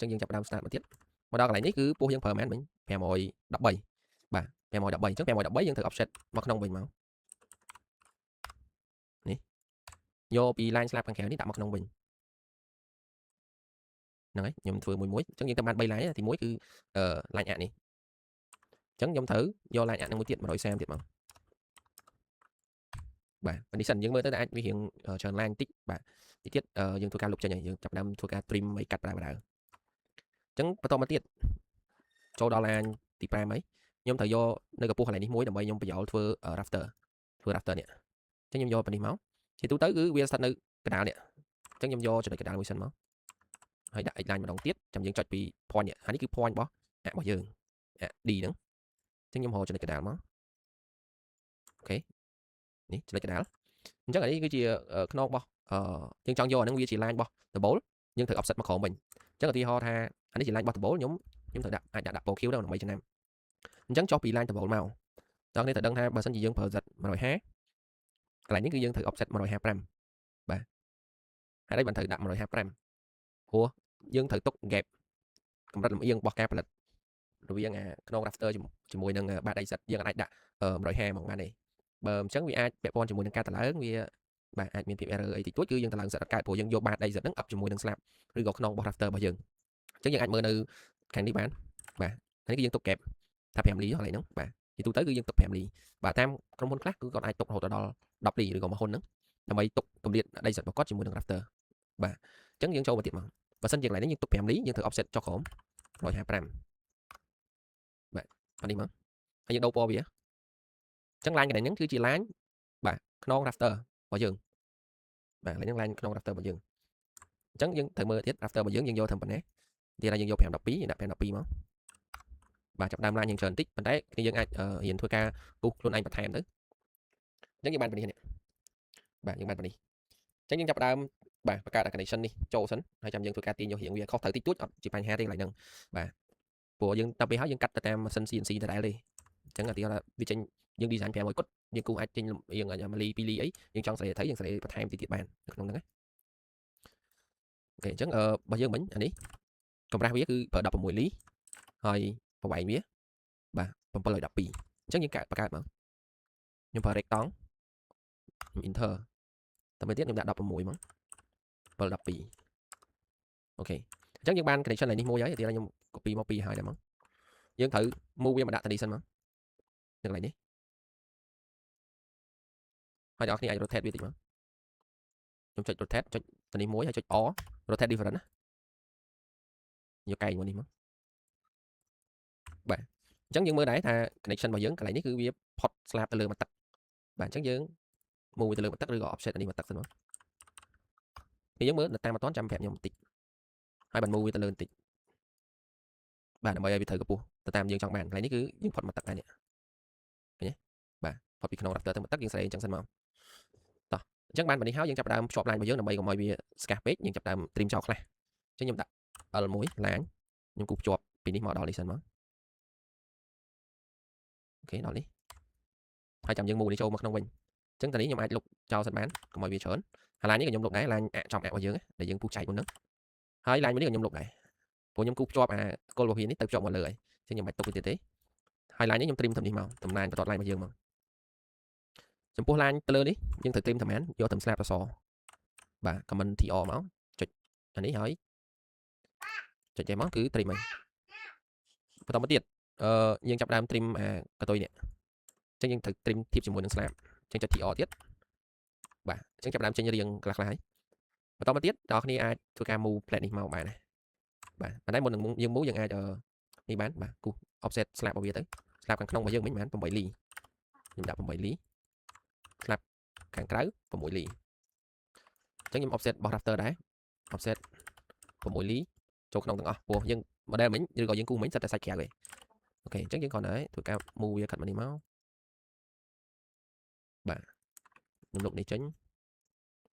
ចឹងយើងចាប់ដើម start មកទៀតមកដល់កន្លែងនេះគឺពោះយើងប្រើមែនមិញ513បាទ513ចឹង513យើងត្រូវ offset មកក្នុងវិញមកនេះយកពី line ស្លាប់ខាងក្រៅនេះដាក់មកក្នុងវិញហ្នឹងហើយខ្ញុំធ្វើមួយចឹងយើងទៅបាន3 line ទី1គឺ line អាក់នេះចឹងខ្ញុំត្រូវយក line អាក់នឹងមួយទៀត130ទៀតមកបាទ condition យើងមើលទៅអាចវារៀងច្រើន line តិចបាទទីទៀតយើងធ្វើការលុបចេញហើយយើងចាប់ដើមធ្វើការ trim ឲ្យកាត់ប្រើចឹងបន្តមកទៀតចូលដល់ line ទី5ហើយខ្ញុំត្រូវយកនៅកម្ពស់កន្លែងនេះមួយដើម្បីខ្ញុំបញ្យល់ធ្វើ rafter នេះចឹងខ្ញុំយកពីនេះមកជាទូទៅគឺវាស្ថិតនៅកណ្ដាលនេះចឹងខ្ញុំយកចំណុចកណ្ដាលមួយសិនមកហើយដាក់ x line ម្ដងទៀតចាំយើងចុចពី point នេះហើយនេះគឺ point របស់យើងD ហ្នឹងចឹងខ្ញុំរកចំណុចកណ្ដាលមកអូខេនេះចំណុចកណ្ដាលអញ្ចឹងអានេះគឺជាខ្នងរបស់យើងចង់យកអាហ្នឹងវាជា line របស់ double យើងត្រូវ offset មកក្រោមវិញអញ្ចឹងឧទាហរណ៍ថាអានេះជា line របស់ double ខ្ញុំត្រូវដាក់អាចដាក់ pole Q ដែរដើម្បីចំណាំអញ្ចឹងចុះពី line double មកតោះនេះត្រូវដឹងថាបើសិនជាយើងប្រើ Z 150កន្លែងនេះគឺយើងត្រូវ offset 155បាទហើយបានត្រូវដាក់155ព្រោះយើងត្រូវទុក gap កម្រិតលំអៀងរបស់ការផលិតរវាងខ្នង rafter ជាមួយនឹងបាត AZ យើងអាចដាក់150មកបានទេបើអញ្ចឹងវាអាចពាក់ព័ន្ធជាមួយនឹងការតឡើងវាបាទអាចមានភាព error អីតិចតួចគឺយើងតឡើង Z អត់កើតព្រោះយើងយកបាត AZ ហ្នឹងអឹបជាមួយនឹង slab ឬក៏ខ្នងរបស់ rafter របស់យើងអញ្ចឹងយើងអាចមើលនៅខាងនេះបានបាទនេះគឺយើងទុក gap ថា5លីកន្លែងហ្នឹងបាទទីទូទៅគឺយើងទុក5លីបាទតាមក្រុមហ៊ុនខ្លះគឺគាត់អាចទុករហូតដល់10លីឬក៏មួយហ៊ុនហ្នឹងដើម្បីទុកទម្លាតដីសិតរបស់គាត់ជាមួយនឹង rafter បាទអញ្ចឹងយើងចូលមកទៀតមកបើសិនជាកន្លែងនេះយើងទុក5លីយើងត្រូវ offset ចុះក្រោម155បាទអានេះមកហើយយើងដូរពណ៌វាអញ្ចឹង line កន្លែងហ្នឹងគឺជា line បាទខ្នង rafter របស់យើងបាទកន្លែងហ្នឹង line ខ្នង rafter របស់យើងអញ្ចឹងយើងត្រូវមើលទៀត rafter របស់យើងយកធ្វើប៉ុណ្ណេះទីណាយើងយក512យើងដាក់512មកបាទចាប់ដើម line យើងច្រើនតិចប៉ុន្តែគ្នាយើងអាចរៀនធ្វើការពុះខ្លួនឯងបន្ថែមទៅអញ្ចឹងយើងបានប៉ុណ្នេះនេះបាទយើងបានប៉ុណ្នេះអញ្ចឹងយើងចាប់ដើមបាទបង្កើត connection នេះចូលសិនហើយចាំយើងធ្វើការទាញយករៀងវាខុសត្រូវតិចតួចអត់ជាបញ្ហាទេកន្លែងហ្នឹងបាទព្រោះយើងដល់ពេលហើយយើងកាត់ទៅតាមម៉ាស៊ីន CNC ដដែលទេអញ្ចឹងឧទាហរណ៍ថាវាចេញយើង design 500គត់យើងគូអាចចេញរៀង1លី2លីអីយើងចង់ស្រីទៅយើងស្រីបន្ថែមតិចទៀតបាននៅក្នុងហ្នឹងណាអូខេអញ្ចឹងរបស់យើងមិញអានេះកម្រាស់វាគឺប្រើ16លីហើយប្រវែងវាបាទ712អញ្ចឹងយើងបង្កើតមកខ្ញុំប្រើ rectangle enter តែមួយទៀតខ្ញុំដាក់16មក712អូខេអញ្ចឹងយើងបាន connection ឡើងនេះមួយហើយទីនេះខ្ញុំ copy មកពីហើយដែរមកយើងត្រូវ move វាមកដាក់តានេះសិនមកនៅកន្លែងនេះហើយអ្នកនរគ្នាអាច rotate វាតិចមកខ្ញុំចុច rotate ចុចតានេះមួយហើយចុច O rotate different ណាយកកែងមកនេះមកបាទអញ្ចឹងយើងមើលដែរថា connection របស់យើងកន្លែងនេះគឺវាផុត slab ទៅលើមាត់ទឹកបាទអញ្ចឹងយើង move ទៅលើមាត់ទឹកឬក៏ offset អានេះមាត់ទឹកសិនមកនេះយើងមើលតាមអត់ទាន់ចាំប្រាប់ខ្ញុំបន្តិចហើយបាន move វាទៅលើបន្តិចបាទដើម្បីឲ្យវាត្រូវកម្ពស់ទៅតាមយើងចង់បានកន្លែងនេះគឺយើងផុតមាត់ទឹកដែរនេះឃើញទេបាទផុតពីក្នុង rafter ទៅមាត់ទឹកយើងស្រីអញ្ចឹងសិនមកតោះអញ្ចឹងបានប៉ុណ្នេះហើយយើងចាប់ដើមភ្ជាប់ line របស់យើងដើម្បីកុំឲ្យវាស្កាស់ពេកយើងចាប់ដើម trim ចោលខ្លះអញ្ចឹងខ្ញុំដាក់ L1 line ខ្ញុំគូភ្ជាប់ពីនេះមកដល់នេះសិនមកអូខេដល់នេះហើយចាំយើង move នេះចូលមកក្នុងវិញអញ្ចឹងតានេះខ្ញុំអាចលុបចោលសិនបានកុំឲ្យវាច្រើនហើយ line នេះក៏ខ្ញុំលុបដែរ line ចំអាក់របស់យើងដែលយើងពុះចែកមុនហ្នឹងហើយ line មួយនេះក៏ខ្ញុំលុបដែរព្រោះខ្ញុំគូភ្ជាប់គល់របស់វានេះទៅភ្ជាប់មកលើហើយអញ្ចឹងខ្ញុំមិនទុកវាទៀតទេហើយ line នេះខ្ញុំ trim ទៅនេះមកតំណាងបន្ត line របស់យើងមកចំពោះ line ទៅលើនេះយើងត្រូវ trim តាមហ្នឹងយកទៅស្លាបអក្សរបាទ comment TR មកចុចអានេះហើយចុចចេះមកគឺ trim ហើយបន្តមកទៀតយើងចាប់ដើម trim កតុយនេះអញ្ចឹងយើងត្រូវ trim ធៀបជាមួយនឹង slab អញ្ចឹងចុច TR ទៀតបាទអញ្ចឹងចាប់ដើមចេញរៀងខ្លះៗហើយបន្តមកទៀតដល់គ្នាអាចធ្វើការ move plate នេះមកបានដែរបាទប៉ុន្តែមុននឹងយើង move យើងអាចនេះបានបាទគូ offset slab របស់វាទៅ slab ខាងក្នុងរបស់យើងមិញបាន8លីខ្ញុំដាក់8លី slab ខាងក្រៅ6លីអញ្ចឹងខ្ញុំ offset របស់ rafter ដែរ offset 6លីចូលក្នុងទាំងអស់ព្រោះយើង model មិញឬក៏យើងគូមិញសិតតែសាច់ក្រៅឯងអូខេអញ្ចឹងយើងគ្រាន់តែធ្វើការ move វាកាត់មកនេះមកបាទខ្ញុំលុបនេះចេញ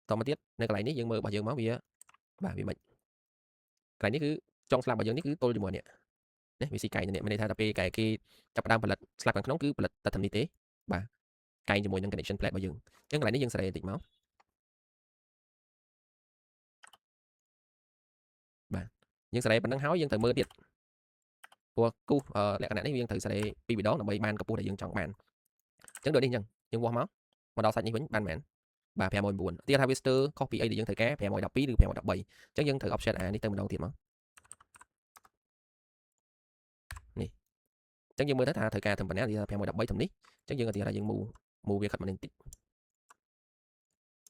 តមកទៀតនៅកន្លែងនេះយើងមើលរបស់យើងមកវាបាទវាមិនកន្លែងនេះគឺចុង slab របស់យើងនេះគឺទល់ជាមួយនេះនេះវាស៊ីកែងនេះមានន័យថាដល់ពេលគេចាប់ដើមផលិត slab ខាងក្នុងគឺផលិតតែត្រឹមនេះទេបាទកែងជាមួយនឹង connection plate របស់យើងអញ្ចឹងកន្លែងនេះយើងសេរីបន្តិចមកបាទ យើងសេរីប៉ុណ្ណឹងហើយយើងត្រូវមើលទៀតព្រោះគូលក្ខណៈនេះយើងត្រូវសេរីពីរដងដើម្បីបានកម្ពស់ដែលយើងចង់បានអញ្ចឹងដូចនេះអញ្ចឹងយើងវាស់មកដល់សាច់នេះវិញបានមែនបាទ519ទៀតថាវាស្ទើរខុសពីអីដែលយើងត្រូវការ512ឬ513អញ្ចឹងយើងត្រូវ offset អានេះទៅម្ដងទៀតមកនេះអញ្ចឹងយើងមើលទៅថាត្រូវការធ្វើប៉ុណ្ណាវា513ត្រឹមនេះអញ្ចឹងយើងឧទាហរណ៍យើង move វាខិតមកនេះបន្តិច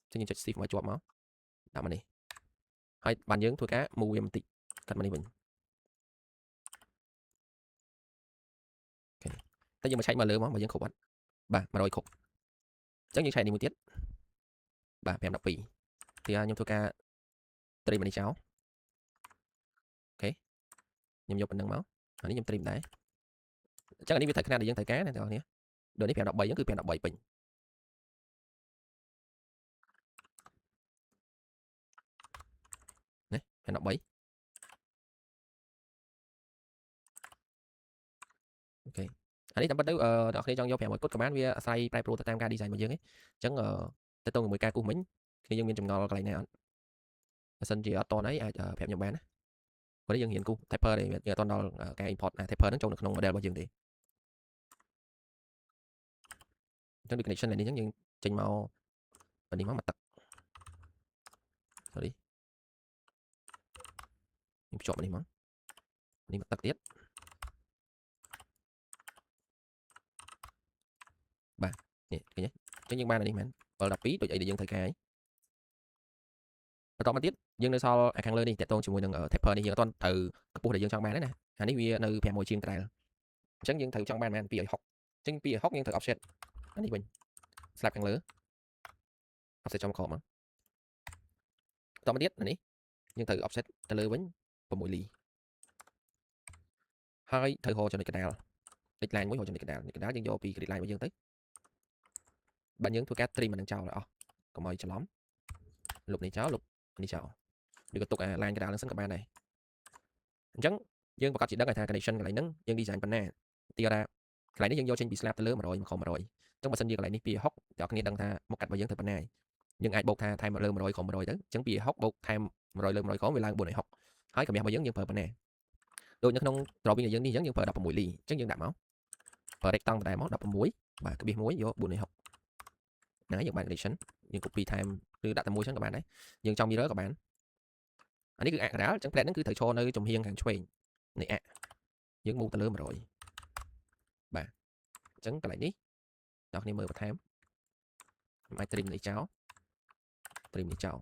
អញ្ចឹងយើងចុច shift មកជាប់មកដាក់មកនេះហើយបានយើងធ្វើការ move វាបន្តិចខិតមកនេះវិញតែយើងមកឆែកមកលើមកបើយើងគ្រប់អត់បាទ100គ្រប់អញ្ចឹងយើងឆែកនេះមួយទៀតបាទ512ទីខ្ញុំធ្វើការត្រីមនេះចោលអូខេខ្ញុំយកប៉ុណ្្នឹងមកអានេះខ្ញុំត្រីមដែរអញ្ចឹងអានេះវាត្រូវຂະຫນាតដែលយើងត្រូវការណាបងប្អូនដូចនេះ513អញ្ចឹងគឺ513ពេញណា513អូខេអានេះតាមពិតទៅអ្នកគ្នាចង់យក500គត់ក៏បានវាអាស្រ័យប្រែប្រួលទៅតាមការ design របស់យើងឯងអញ្ចឹងទៅតជាមួយការគូសមិញគ្នាយើងមានចម្ងល់កន្លែងណាអត់បើសិនជាអត់តន់អីអាចប្រាប់ខ្ញុំបានណាព្រោះនេះយើងរៀនគូស typer នេះយើងអត់តន់ដល់ការ import typer ហ្នឹងចូលនៅក្នុង model របស់យើងទេអញ្ចឹងដូច connection នេះអញ្ចឹងយើងចេញមកនេះមកទឹក sorry ខ្ញុំភ្ជាប់នេះមកនេះមកទឹកទៀតបាទនេះឃើញទេអញ្ចឹងយើងបានអានេះមែន12ដូចអីដែលយើងត្រូវការបន្តមកទៀតយើងនៅសល់ខាងលើនេះតកតងជាមួយនឹង taper នេះយើងអត់ទាន់ទៅកម្ពស់ដែលយើងចង់បានទេណាអានេះវានៅ500ជាងត្រែលអញ្ចឹងយើងត្រូវចង់បានមែន260អញ្ចឹង260យើងត្រូវ offset អានេះវិញស្លាប់ខាងលើ offset ចំក្រោមមកបន្តមកទៀតអានេះយើងត្រូវ offset ទៅលើវិញ6លីហើយត្រូវហៅចំណុចកណ្ដាលលេខ line មួយហៅចំណុចកណ្ដាលយើងយកពី grid line របស់យើងទៅបាទយើងធ្វើការ trim អានឹងចោលឲ្យអស់កុំឲ្យច្រឡំលុបនេះចោលលុបនេះចោលឬក៏ទុកអា line កណ្ដាលហ្នឹងសិនក៏បានដែរអញ្ចឹងយើងប្រកាសជាដឹងថា connection កន្លែងហ្នឹងយើង design ប៉ុណ្ណាទីថាកន្លែងនេះយើងយកចេញពី slab ទៅលើ100មកខុស100អញ្ចឹងបើសិនជាកន្លែងនេះ260អ្នកគ្នាដឹងថាមកកាត់របស់យើងទៅប៉ុណ្ណាយើងអាចបូកថាថែមលើ100ខុស100ទៅអញ្ចឹង260បូកថែម100លើ100ខុសវាឡើង460ហើយកម្រាស់របស់យើងប្រើប៉ុណ្ណាដូចនៅក្នុង drawing របស់យើងនេះអញ្ចឹងយើងប្រើ16លីអញ្ចឹងយើងដាក់មកប្រើ rectangle ដដែលមក16បាទក្បៀស1យក460ហ្នឹងហើយយើងបាន connection យើង copy ថែមឬដាក់តែមួយចឹងក៏បានដែរយើងចង់ mirror ក៏បានអានេះគឺអាកណ្ដាលអញ្ចឹង plate ហ្នឹងគឺត្រូវឈរនៅចំហៀងខាងឆ្វេងនេះអាយើង move ទៅលើ100បាទអញ្ចឹងកន្លែងនេះអ្នកគ្នាមើលបន្ថែមខ្ញុំអាច trim នេះចោល trim នេះចោល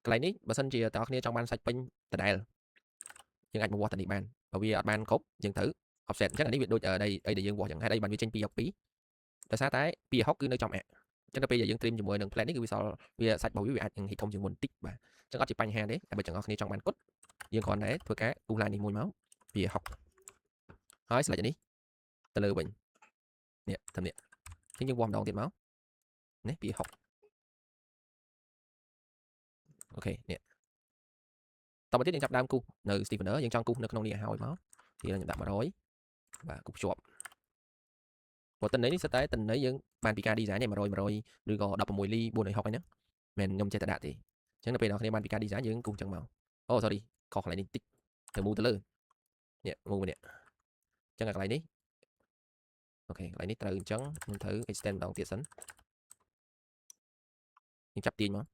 កន្លែងនេះបើសិនជាអ្នកគ្នាចង់បានសាច់ពេញដដែលយើងអាចមកវាស់តានេះបានបើវាអត់បានគ្រប់យើងត្រូវ offset អញ្ចឹងអានេះវាដូចអីដែលយើងវាស់ចឹងហេតុអីបានវាចេញ262ដោយសារតែ260គឺនៅចំអាក់អញ្ចឹងដល់ពេលដែលយើង trim ជាមួយនឹង plate នេះគឺវាសល់វាសាច់របស់វាអាចនឹងហិចធំជាងមុនបន្តិចបាទអញ្ចឹងអត់ជាបញ្ហាទេតែបើទាំងអស់គ្នាចង់បានគុតយើងគ្រាន់តែធ្វើការគូស line នេះមួយមក260ហើយ select នេះទៅលើវិញនេះធ្វើនេះអញ្ចឹងយើងវាស់ម្ដងទៀតមកនេះ260អូខេនេះតទៅទៀតយើងចាប់ដើមគូសនៅ stiffener យើងចង់គូសនៅក្នុងនេះឲ្យមកទីខ្ញុំដាក់100បាទគូសភ្ជាប់ព្រោះតន័យនេះសិតតែតន័យយើងបានពីការ design នេះ100ឬក៏16លី460ហ្នឹងមិនខ្ញុំចេះតែដាក់ទេអញ្ចឹងនៅពេលអ្នកគ្នាបានពីការ design យើងគូសអញ្ចឹងមកអូ sorry ខុសកន្លែងនេះតិចទៅ move ទៅលើនេះ move នេះអញ្ចឹងកន្លែងនេះអូខេកន្លែងនេះត្រូវអញ្ចឹងខ្ញុំត្រូវ extend ម្ដងទៀតសិនខ្ញុំចាប់ទាញមក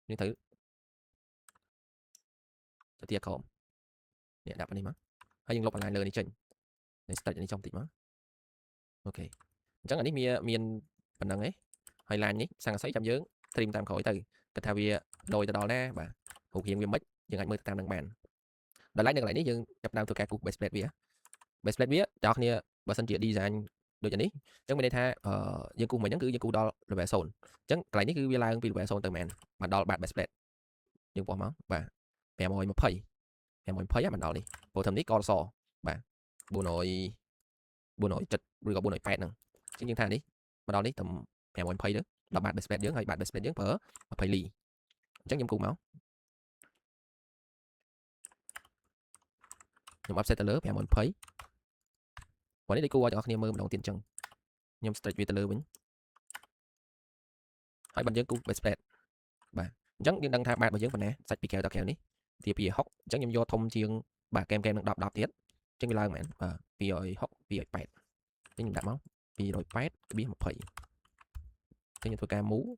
ខ្ញុំត្រូវទៅទៀតក្រោមនេះដាក់នេះមកហើយយើងលុប align លើនេះចេញនេះ stretch នេះចុះបន្តិចមកអូខេអញ្ចឹងអានេះមានប៉ុណ្ណឹងឯងហើយ line នេះសង្កសីចាំយើង trim តាមក្រោយទៅគិតថាវាដូចទៅដល់ណាបាទរូបរាងវាមិនយើងអាចមើលទៅតាមនឹងបានដល់ line នៅកន្លែងនេះយើងចាប់ដើមធ្វើការគូស base plate វា base plate វាអ្នកគ្នាបើសិនជា design ដូចនេះអញ្ចឹងមានន័យថាយើងគូសមិនហ្នឹងគឺយើងគូសដល់ level 0អញ្ចឹងកន្លែងនេះគឺវាឡើងពី level 0ទៅមែនបានដល់បាត base plate យើងបោះមកបាទ520បានដល់នេះព្រោះធំនេះកសបាទ470ឬក៏480ហ្នឹងអញ្ចឹងយើងថានេះមកដល់នេះត្រឹម520ទៅដល់បាត base plate យើងហើយបាត base plate យើងប្រើ20លីអញ្ចឹងខ្ញុំគូសមកខ្ញុំ offset ទៅលើ520ព្រោះនេះដូចគួរឲ្យអ្នកគ្នាមើលម្ដងទៀតអញ្ចឹងខ្ញុំ stretch វាទៅលើវិញហើយបាត់យើងគូស base plate បាទអញ្ចឹងយើងដឹងថាបាតរបស់យើងប៉ុណ្ណាសាច់ពីក្រៅដល់ក្រៅនេះ thì 260 ចឹងខ្ញុំយកធំជាងបាទកែមនឹង10ទៀតចឹងវាឡើងមែនបាទ260 280ចឹងខ្ញុំដាក់មក280.20ចឹងខ្ញុំធ្វើការ move